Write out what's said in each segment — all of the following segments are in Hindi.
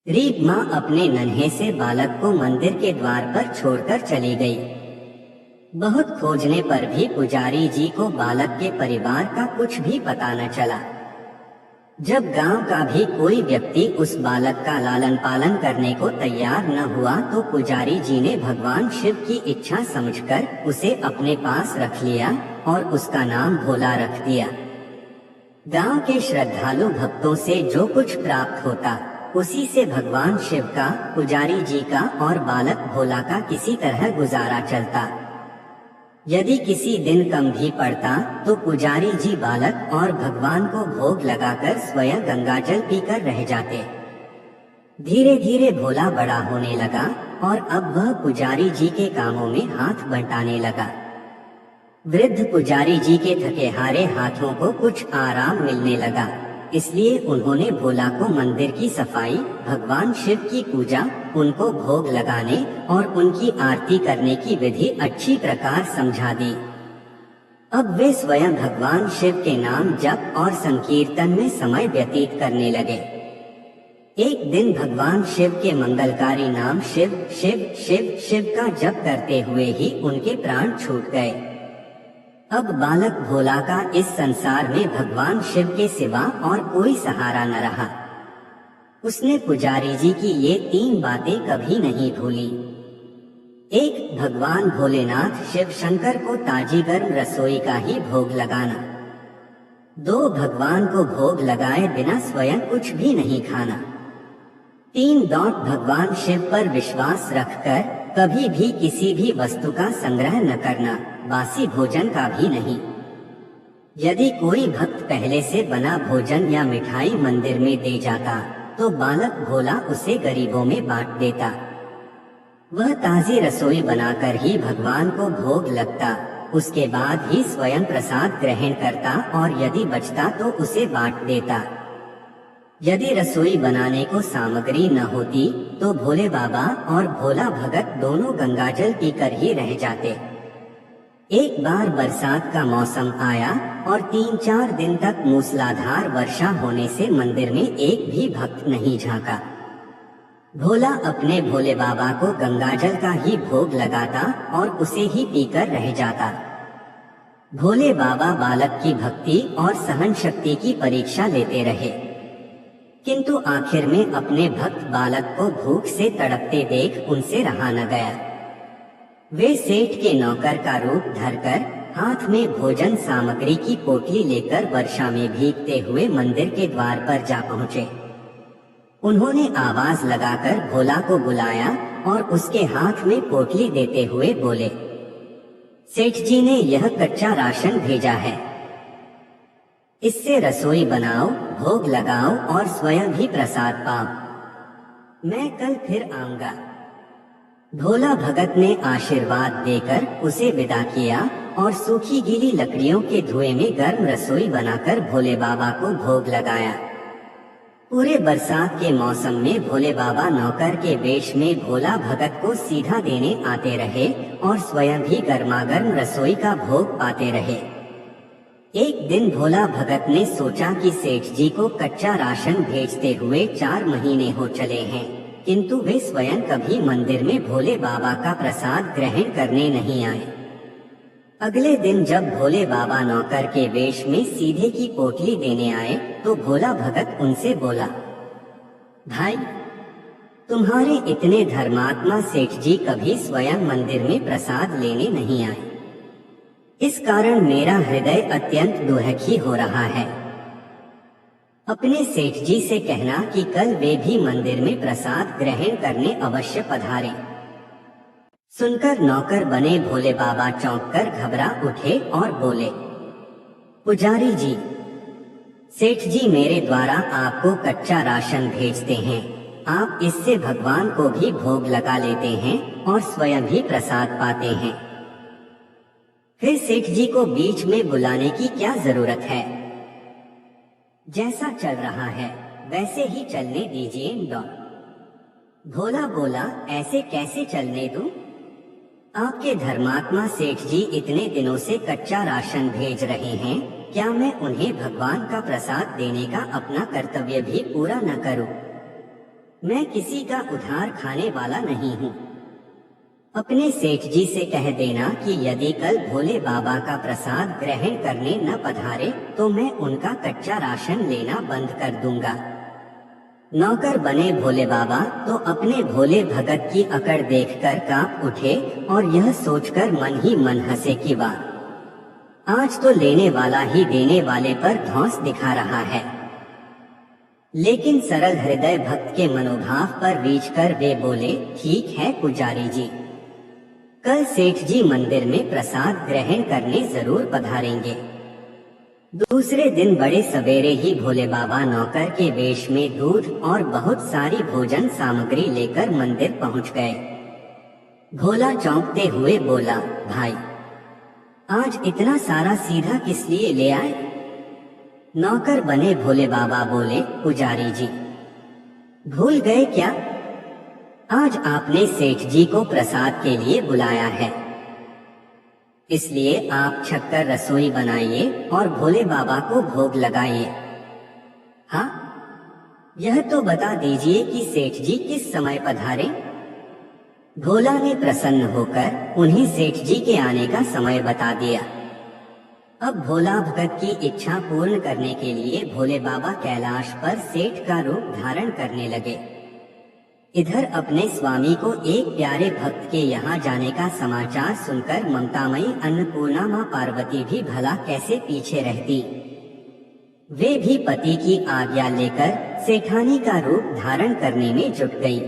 गरीब माँ अपने नन्हे से बालक को मंदिर के द्वार पर छोड़कर चली गई। बहुत खोजने पर भी पुजारी जी को बालक के परिवार का कुछ भी पता न चला। जब गांव का भी कोई व्यक्ति उस बालक का लालन पालन करने को तैयार न हुआ तो पुजारी जी ने भगवान शिव की इच्छा समझकर उसे अपने पास रख लिया और उसका नाम भोला रख दिया। गांव के श्रद्धालु भक्तों से जो कुछ प्राप्त होता उसी से भगवान शिव का, पुजारी जी का और बालक भोला का किसी तरह गुजारा चलता। यदि किसी दिन कम भी पड़ता तो पुजारी जी बालक और भगवान को भोग लगाकर स्वयं गंगाजल पीकर रह जाते। धीरे धीरे भोला बड़ा होने लगा और अब वह पुजारी जी के कामों में हाथ बंटाने लगा। वृद्ध पुजारी जी के थके हारे हाथों को कुछ आराम मिलने लगा, इसलिए उन्होंने भोला को मंदिर की सफाई, भगवान शिव की पूजा, उनको भोग लगाने और उनकी आरती करने की विधि अच्छी प्रकार समझा दी। अब वे स्वयं भगवान शिव के नाम जप और संकीर्तन में समय व्यतीत करने लगे। एक दिन भगवान शिव के मंगलकारी नाम शिव शिव शिव शिव का जप करते हुए ही उनके प्राण छूट गए। अब बालक भोला का इस संसार में भगवान शिव के सिवा और कोई सहारा न रहा। उसने पुजारी जी की ये 3 बातें कभी नहीं भूली। 1. भगवान भोलेनाथ शिव शंकर को ताजी गर्म रसोई का ही भोग लगाना। 2. भगवान को भोग लगाए बिना स्वयं कुछ भी नहीं खाना। 3. भगवान शिव पर विश्वास रखकर कभी भी किसी भी वस्तु का संग्रह न करना, बासी भोजन का भी नहीं। यदि कोई भक्त पहले से बना भोजन या मिठाई मंदिर में दे जाता तो बालक भोला उसे गरीबों में बांट देता। वह ताजी रसोई बनाकर ही भगवान को भोग लगता, उसके बाद ही स्वयं प्रसाद ग्रहण करता और यदि बचता तो उसे बांट देता। यदि रसोई बनाने को सामग्री न होती तो भोले बाबा और भोला भगत दोनों गंगाजल पीकर ही रह जाते। एक बार बरसात का मौसम आया और 3-4 दिन तक मूसलाधार वर्षा होने से मंदिर में एक भी भक्त नहीं झांका। भोला अपने भोले बाबा को गंगाजल का ही भोग लगाता और उसे ही पीकर रह जाता। भोले बाबा बालक की भक्ति और सहन शक्ति की परीक्षा लेते रहे, किंतु आखिर में अपने भक्त बालक को भूख से तड़पते देख उनसे रहा न गया। वे सेठ के नौकर का रूप धरकर हाथ में भोजन सामग्री की पोटली लेकर वर्षा में भीगते हुए मंदिर के द्वार पर जा पहुँचे। उन्होंने आवाज लगाकर भोला को बुलाया और उसके हाथ में पोटली देते हुए बोले, सेठ जी ने यह कच्चा राशन भेजा है, इससे रसोई बनाओ, भोग लगाओ और स्वयं भी प्रसाद पाओ। मैं कल फिर आऊंगा। भोला भगत ने आशीर्वाद देकर उसे विदा किया और सूखी गीली लकड़ियों के धुएं में गर्म रसोई बनाकर भोले बाबा को भोग लगाया। पूरे बरसात के मौसम में भोले बाबा नौकर के वेश में भोला भगत को सीधा देने आते रहे और स्वयं भी गर्मागर्म रसोई का भोग पाते रहे। एक दिन भोला भगत ने सोचा कि सेठ जी को कच्चा राशन भेजते हुए 4 महीने हो चले हैं, किंतु वे स्वयं कभी मंदिर में भोले बाबा का प्रसाद ग्रहण करने नहीं आए। अगले दिन जब भोले बाबा नौकर के वेश में सीधे की पोटली देने आए तो भोला भगत उनसे बोला, भाई, तुम्हारे इतने धर्मात्मा सेठ जी कभी स्वयं मंदिर में प्रसाद लेने नहीं आए। इस कारण मेरा हृदय अत्यंत दुखी हो रहा है। अपने सेठ जी से कहना कि कल वे भी मंदिर में प्रसाद ग्रहण करने अवश्य पधारें। सुनकर नौकर बने भोले बाबा चौंक कर घबरा उठे और बोले, पुजारी जी, सेठ जी मेरे द्वारा आपको कच्चा राशन भेजते हैं, आप इससे भगवान को भी भोग लगा लेते हैं और स्वयं भी प्रसाद पाते हैं, फिर सेठ जी को बीच में बुलाने की क्या जरूरत है? जैसा चल रहा है वैसे ही चलने दीजिए। भोला बोला, ऐसे कैसे चलने दूं? आपके धर्मात्मा सेठ जी इतने दिनों से कच्चा राशन भेज रहे हैं, क्या मैं उन्हें भगवान का प्रसाद देने का अपना कर्तव्य भी पूरा न करूं? मैं किसी का उधार खाने वाला नहीं हूँ। अपने सेठ जी से कह देना कि यदि कल भोले बाबा का प्रसाद ग्रहण करने न पधारे तो मैं उनका कच्चा राशन लेना बंद कर दूंगा। नौकर बने भोले बाबा तो अपने भोले भगत की अकड़ देखकर कांप उठे और यह सोचकर मन ही मन हंसे कि वाह, आज तो लेने वाला ही देने वाले पर धौंस दिखा रहा है। लेकिन सरल हृदय भक्त के मनोभाव पर रीझ कर वे बोले, ठीक है पुजारी जी, कल सेठ जी मंदिर में प्रसाद ग्रहण करने जरूर पधारेंगे। दूसरे दिन बड़े सवेरे ही भोले बाबा नौकर के वेश में दूध और बहुत सारी भोजन सामग्री लेकर मंदिर पहुंच गए। भोला चौंकते हुए बोला, भाई आज इतना सारा सीधा किस लिए ले आए? नौकर बने भोले बाबा बोले, पुजारी जी भूल गए क्या? आज आपने सेठ जी को प्रसाद के लिए बुलाया है, इसलिए आप छक्कर रसोई बनाइए और भोले बाबा को भोग लगाइए। हाँ, यह तो बता दीजिए कि सेठ जी किस समय पधारे? भोला ने प्रसन्न होकर उन्हें सेठ जी के आने का समय बता दिया। अब भोला भगत की इच्छा पूर्ण करने के लिए भोले बाबा कैलाश पर सेठ का रूप धारण करने लगे। इधर अपने स्वामी को एक प्यारे भक्त के यहाँ जाने का समाचार सुनकर ममतामयी अन्नपूर्णा माँ पार्वती भी भला कैसे पीछे रहती। वे भी पति की आज्ञा लेकर सेठानी का रूप धारण करने में जुट गई।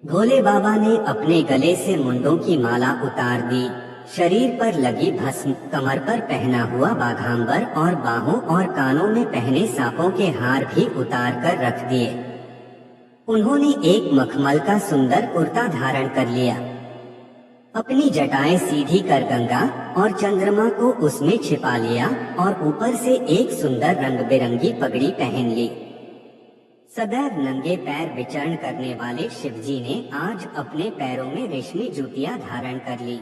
भोले बाबा ने अपने गले से मुंडों की माला उतार दी, शरीर पर लगी भस्म, कमर पर पहना हुआ बाघांबर और बाहों और कानों में पहने सांपों के हार भी उतार कर रख दिए। उन्होंने एक मखमल का सुंदर कुर्ता धारण कर लिया, अपनी जटाएं सीधी कर गंगा और चंद्रमा को उसमें छिपा लिया और ऊपर से एक सुंदर रंग बिरंगी पगड़ी पहन ली। सदैव नंगे पैर विचरण करने वाले शिवजी ने आज अपने पैरों में रेशमी जूतियां धारण कर ली।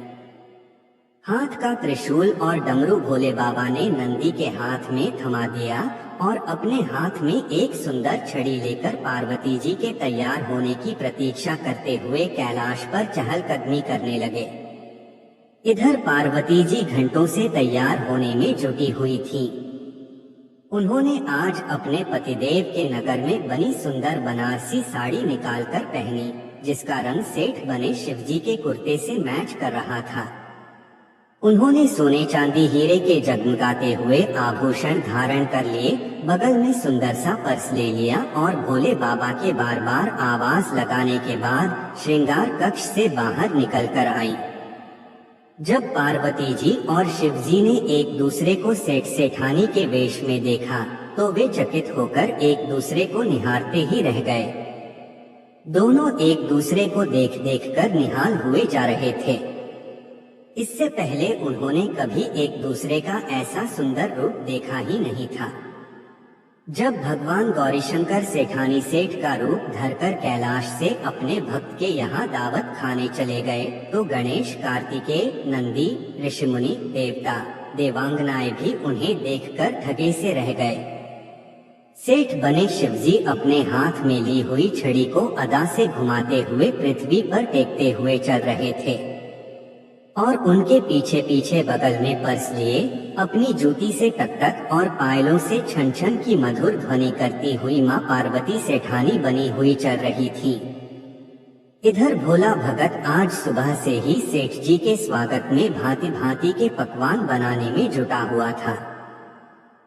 हाथ का त्रिशूल और डमरू भोले बाबा ने नंदी के हाथ में थमा दिया और अपने हाथ में एक सुंदर छड़ी लेकर पार्वती जी के तैयार होने की प्रतीक्षा करते हुए कैलाश पर चहलकदमी करने लगे। इधर पार्वती जी घंटों से तैयार होने में जुटी हुई थीं। उन्होंने आज अपने पतिदेव के नगर में बनी सुंदर बनारसी साड़ी निकालकर पहनी, जिसका रंग सेठ बने शिवजी के कुर्ते से मैच कर रहा था। उन्होंने सोने चांदी हीरे के जगमगाते हुए आभूषण धारण कर लिए, बगल में सुंदर सा पर्स ले लिया और भोले बाबा के बार बार आवाज लगाने के बाद श्रृंगार कक्ष से बाहर निकल कर आई। जब पार्वती जी और शिवजी ने एक दूसरे को सेठ सेठानी के वेश में देखा तो वे चकित होकर एक दूसरे को निहारते ही रह गए। दोनों एक दूसरे को देख देख कर निहाल हुए जा रहे थे। इससे पहले उन्होंने कभी एक दूसरे का ऐसा सुंदर रूप देखा ही नहीं था। जब भगवान गौरीशंकर सेठानी सेठ का रूप धरकर कैलाश से अपने भक्त के यहाँ दावत खाने चले गए तो गणेश, कार्तिकेय, नंदी, ऋषिमुनि, देवता, देवांगनाएं भी उन्हें देखकर ठगे से रह गए। सेठ बने शिवजी अपने हाथ में ली हुई छड़ी को अदा से घुमाते हुए पृथ्वी पर टेकते हुए चल रहे थे और उनके पीछे पीछे बगल में पर्स लिए अपनी जूती से टकटक और पायलों से छन छन की मधुर ध्वनि करती हुई माँ पार्वती सेठानी बनी हुई चल रही थी। इधर भोला भगत आज सुबह से ही सेठ जी के स्वागत में भांति भांति के पकवान बनाने में जुटा हुआ था।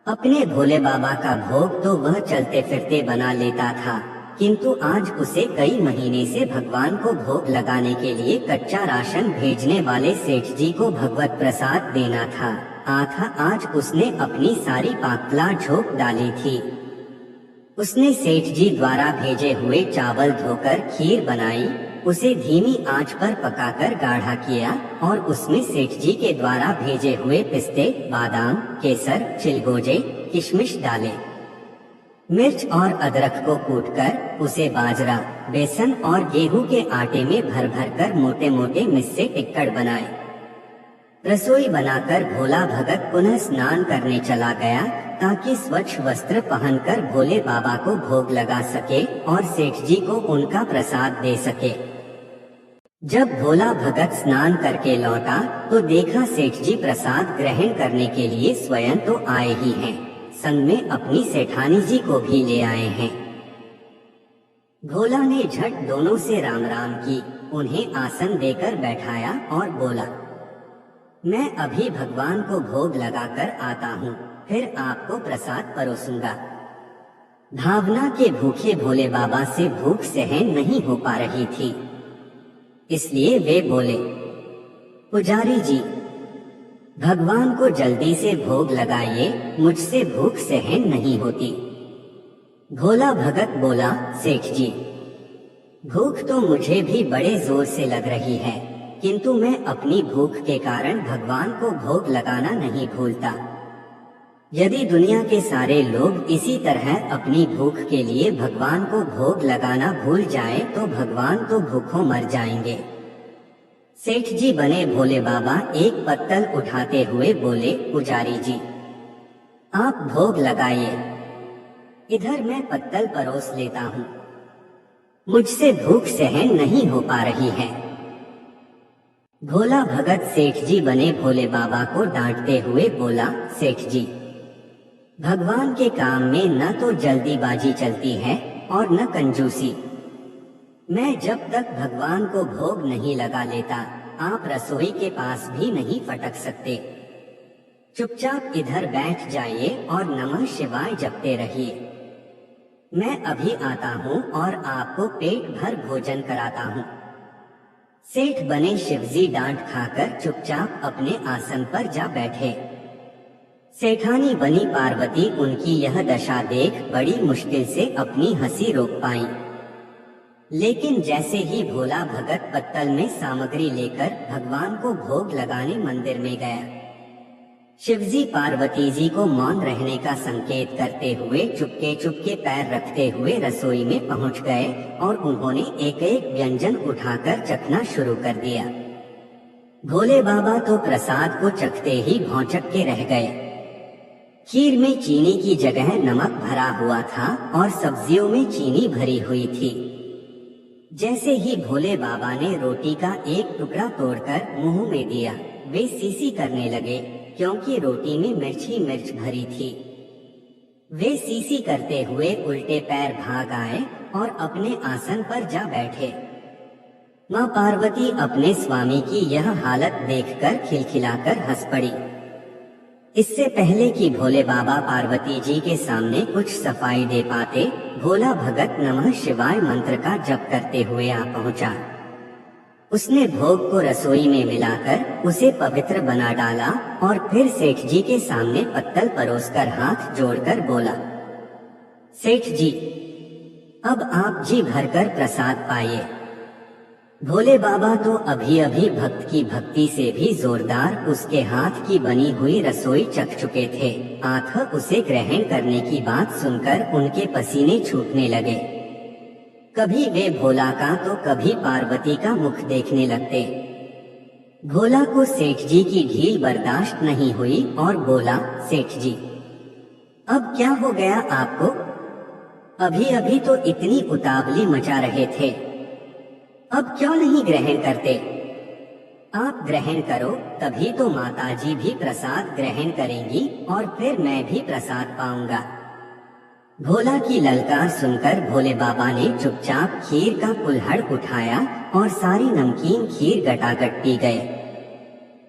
अपने भोले बाबा का भोग तो वह चलते फिरते बना लेता था, किंतु आज उसे कई महीने से भगवान को भोग लगाने के लिए कच्चा राशन भेजने वाले सेठ जी को भगवत प्रसाद देना था। आज उसने अपनी सारी पाकला झोंक डाली थी। उसने सेठ जी द्वारा भेजे हुए चावल धोकर खीर बनाई, उसे धीमी आंच पर पकाकर गाढ़ा किया और उसमें सेठ जी के द्वारा भेजे हुए पिस्ते, बादाम, केसर, चिलगोजे, किशमिश डाले। मिर्च और अदरक को कूटकर उसे बाजरा, बेसन और गेहूं के आटे में भर भर कर मोटे मोटे मिस्से टिक्कड़ बनाए। रसोई बनाकर भोला भगत पुनः स्नान करने चला गया ताकि स्वच्छ वस्त्र पहनकर भोले बाबा को भोग लगा सके और सेठ जी को उनका प्रसाद दे सके। जब भोला भगत स्नान करके लौटा तो देखा सेठ जी प्रसाद ग्रहण करने के लिए स्वयं तो आए ही हैं, संग में अपनी सेठानी जी को भी ले आए हैं। भोला ने झट दोनों से राम राम की, उन्हें आसन देकर बैठाया और बोला, मैं अभी भगवान को भोग लगाकर आता हूँ, फिर आपको प्रसाद परोसूंगा। भावना के भूखे भोले बाबा से भूख सहन नहीं हो पा रही थी, इसलिए वे बोले, पुजारी जी, भगवान को जल्दी से भोग लगाइए, मुझसे भूख सहन नहीं होती। भोला भगत बोला, सेठ जी, भूख तो मुझे भी बड़े जोर से लग रही है, किंतु मैं अपनी भूख के कारण भगवान को भोग लगाना नहीं भूलता। यदि दुनिया के सारे लोग इसी तरह अपनी भूख के लिए भगवान को भोग लगाना भूल जाएं, तो भगवान तो भूखों मर जाएंगे। सेठ जी बने भोले बाबा एक पत्तल उठाते हुए बोले, पुजारी जी, आप भोग लगाइए, इधर मैं पत्तल परोस लेता हूँ, मुझसे भूख सहन नहीं हो पा रही है। भोला भगत सेठ जी बने भोले बाबा को डांटते हुए बोला, सेठ जी, भगवान के काम में न तो जल्दीबाजी चलती है और न कंजूसी। मैं जब तक भगवान को भोग नहीं लगा लेता, आप रसोई के पास भी नहीं फटक सकते। चुपचाप इधर बैठ जाइए और नमः शिवाय जपते रहिए। मैं अभी आता हूँ और आपको पेट भर भोजन कराता हूँ। सेठ बने शिवजी डांट खाकर चुपचाप अपने आसन पर जा बैठे। सेठानी बनी पार्वती उनकी यह दशा देख बड़ी मुश्किल से अपनी हंसी रोक पाई। लेकिन जैसे ही भोला भगत पत्तल में सामग्री लेकर भगवान को भोग लगाने मंदिर में गया, शिवजी पार्वती जी को मौन रहने का संकेत करते हुए चुपके चुपके पैर रखते हुए रसोई में पहुंच गए और उन्होंने एक एक व्यंजन उठाकर चखना शुरू कर दिया। भोले बाबा तो प्रसाद को चखते ही भौंचक के रह गए। खीर में चीनी की जगह नमक भरा हुआ था और सब्जियों में चीनी भरी हुई थी। जैसे ही भोले बाबा ने रोटी का एक टुकड़ा तोड़कर मुंह में दिया, वे सीसी करने लगे, क्योंकि रोटी में मिर्ची मिर्च भरी थी। वे सीसी करते हुए उल्टे पैर भाग आए और अपने आसन पर जा बैठे। माँ पार्वती अपने स्वामी की यह हालत देखकर खिलखिलाकर हंस पड़ी। इससे पहले कि भोले बाबा पार्वती जी के सामने कुछ सफाई दे पाते, भोला भगत नमः शिवाय मंत्र का जप करते हुए आ पहुंचा। उसने भोग को रसोई में मिलाकर उसे पवित्र बना डाला और फिर सेठ जी के सामने पत्तल परोसकर हाथ जोड़कर बोला, सेठ जी, अब आप जी भरकर प्रसाद पाइए। भोले बाबा तो अभी अभी भक्त की भक्ति से भी जोरदार उसके हाथ की बनी हुई रसोई चख चुके थे। आंख उसे ग्रहण करने की बात सुनकर उनके पसीने छूटने लगे। कभी वे भोला का तो कभी पार्वती का मुख देखने लगते। भोला को सेठ जी की ढील बर्दाश्त नहीं हुई और बोला, सेठ जी, अब क्या हो गया आपको? अभी अभी तो इतनी उतावली मचा रहे थे, अब क्यों नहीं ग्रहण करते? आप ग्रहण करो, तभी तो माताजी भी प्रसाद ग्रहण करेंगी और फिर मैं भी प्रसाद पाऊंगा। भोला की ललकार सुनकर भोले बाबा ने चुपचाप खीर का कुल्हड़ उठाया और सारी नमकीन खीर गटागट पी गए।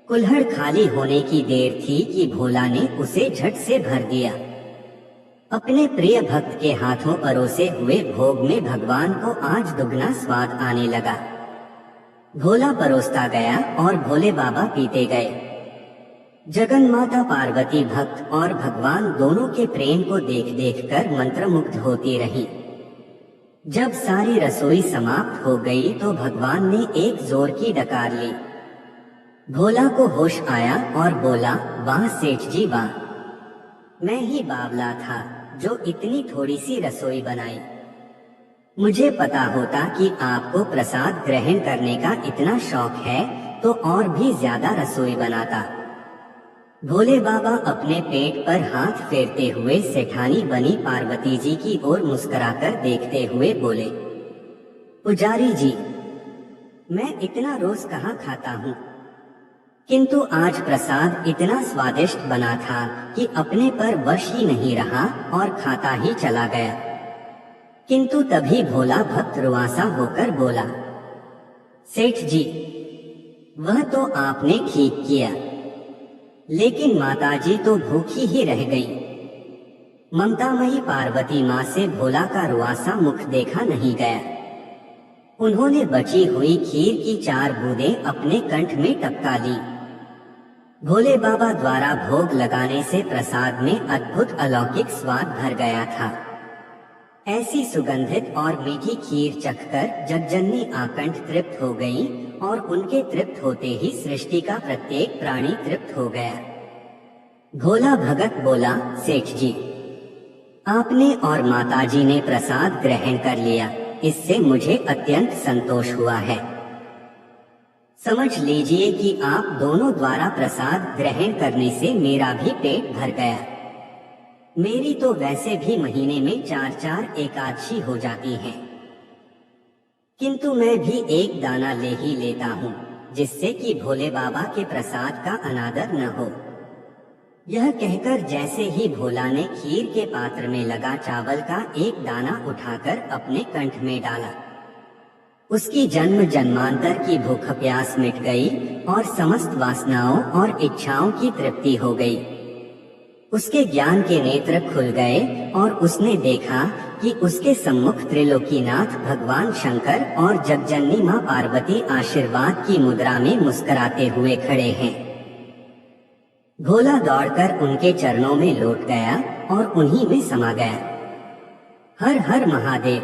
कुल्हड़ खाली होने की देर थी कि भोला ने उसे झट से भर दिया। अपने प्रिय भक्त के हाथों परोसे हुए भोग में भगवान को आज दुगना स्वाद आने लगा। भोला परोसता गया और भोले बाबा पीते गए। जगन्माता पार्वती भक्त और भगवान दोनों के प्रेम को देख देख कर मंत्रमुग्ध होती रही। जब सारी रसोई समाप्त हो गई तो भगवान ने एक जोर की डकार ली। भोला को होश आया और बोला, वाह सेठ जी वाह, मैं ही बावला था जो इतनी थोड़ी सी रसोई बनाई। मुझे पता होता कि आपको प्रसाद ग्रहण करने का इतना शौक है तो और भी ज्यादा रसोई बनाता। भोले बाबा अपने पेट पर हाथ फेरते हुए सेठानी बनी पार्वती जी की ओर मुस्कुराकर देखते हुए बोले, पुजारी जी, मैं इतना रोज कहाँ खाता हूँ, किंतु आज प्रसाद इतना स्वादिष्ट बना था कि अपने पर वश ही नहीं रहा और खाता ही चला गया। किंतु तभी भोला भक्त रुआसा होकर बोला, सेठ जी, वह तो आपने ठीक किया, लेकिन माताजी तो भूखी ही रह गई। ममतामयी पार्वती माँ से भोला का रुआसा मुख देखा नहीं गया। उन्होंने बची हुई खीर की 4 बूंदें अपने कंठ में टपका ली। भोले बाबा द्वारा भोग लगाने से प्रसाद में अद्भुत अलौकिक स्वाद भर गया था। ऐसी सुगंधित और मीठी खीर चखकर जगजननी आकंठ तृप्त हो गई और उनके तृप्त होते ही सृष्टि का प्रत्येक प्राणी तृप्त हो गया। भोला भगत बोला, सेठ जी, आपने और माताजी ने प्रसाद ग्रहण कर लिया, इससे मुझे अत्यंत संतोष हुआ है। समझ लीजिए कि आप दोनों द्वारा प्रसाद ग्रहण करने से मेरा भी पेट भर गया। मेरी तो वैसे भी महीने में 4-4 एकादशी हो जाती हैं, किंतु मैं भी एक दाना ले ही लेता हूँ, जिससे कि भोले बाबा के प्रसाद का अनादर न हो। यह कहकर जैसे ही भोला ने खीर के पात्र में लगा चावल का एक दाना उठाकर अपने कंठ में डाला, उसकी जन्म जन्मांतर की भूख प्यास मिट गई और समस्त वासनाओं और इच्छाओं की तृप्ति हो गई। उसके ज्ञान के नेत्र खुल गए और उसने देखा कि उसके सम्मुख त्रिलोकीनाथ भगवान शंकर और जगजननी माँ पार्वती आशीर्वाद की मुद्रा में मुस्कुराते हुए खड़े हैं। भोला दौड़कर उनके चरणों में लौट गया और उन्हीं में समा गया। हर हर महादेव।